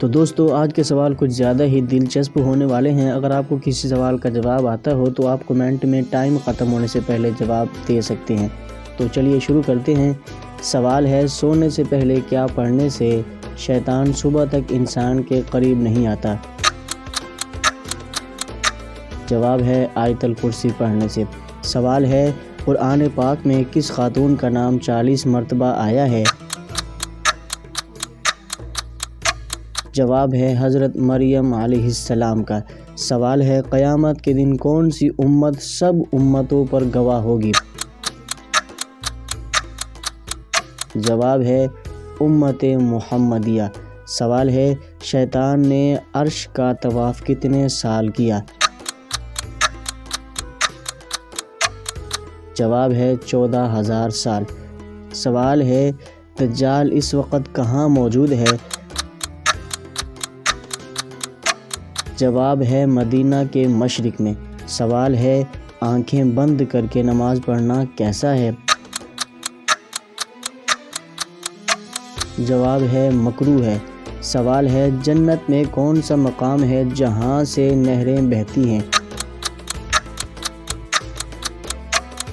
تو دوستو آج کے سوال کچھ زیادہ ہی دلچسپ ہونے والے ہیں۔ اگر آپ کو کسی سوال کا جواب آتا ہو تو آپ کمنٹ میں ٹائم ختم ہونے سے پہلے جواب دے سکتے ہیں۔ تو چلیے شروع کرتے ہیں۔ سوال ہے، سونے سے پہلے کیا پڑھنے سے شیطان صبح تک انسان کے قریب نہیں آتا؟ جواب ہے آیت الکرسی پڑھنے سے۔ سوال ہے، قرآن پاک میں کس خاتون کا نام 40 مرتبہ آیا ہے؟ جواب ہے حضرت مریم علیہ السلام کا۔ سوال ہے، قیامت کے دن کون سی امت سب امتوں پر گواہ ہوگی؟ جواب ہے امت محمدیہ۔ سوال ہے، شیطان نے عرش کا طواف کتنے سال کیا؟ جواب ہے 14,000 سال۔ سوال ہے، دجال اس وقت کہاں موجود ہے؟ جواب ہے مدینہ کے مشرق میں۔ سوال ہے، آنکھیں بند کر کے نماز پڑھنا کیسا ہے؟ جواب ہے مکروہ ہے۔ سوال ہے، جنت میں کون سا مقام ہے جہاں سے نہریں بہتی ہیں؟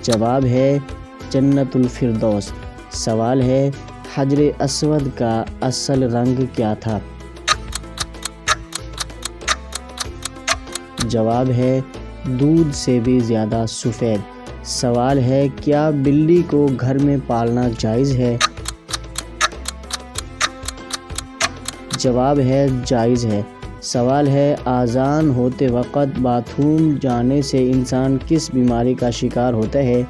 جواب ہے جنت الفردوس۔ سوال ہے، حجر اسود کا اصل رنگ کیا تھا؟ جواب ہے دودھ سے بھی زیادہ سفید۔ سوال ہے، کیا بلی کو گھر میں پالنا جائز ہے؟ جواب ہے جائز ہے۔ سوال ہے، اذان ہوتے وقت باتھ روم جانے سے انسان کس بیماری کا شکار ہوتا ہے؟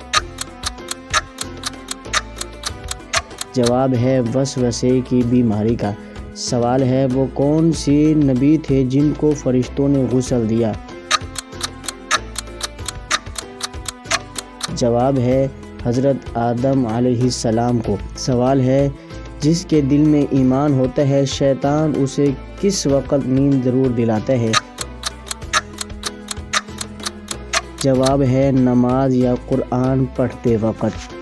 جواب ہے وسوسے کی بیماری کا۔ سوال ہے، وہ کون سی نبی تھے جن کو فرشتوں نے غسل دیا؟ جواب ہے حضرت آدم علیہ السلام کو۔ سوال ہے، جس کے دل میں ایمان ہوتا ہے شیطان اسے کس وقت نیند ضرور دلاتا ہے؟ جواب ہے نماز یا قرآن پڑھتے وقت۔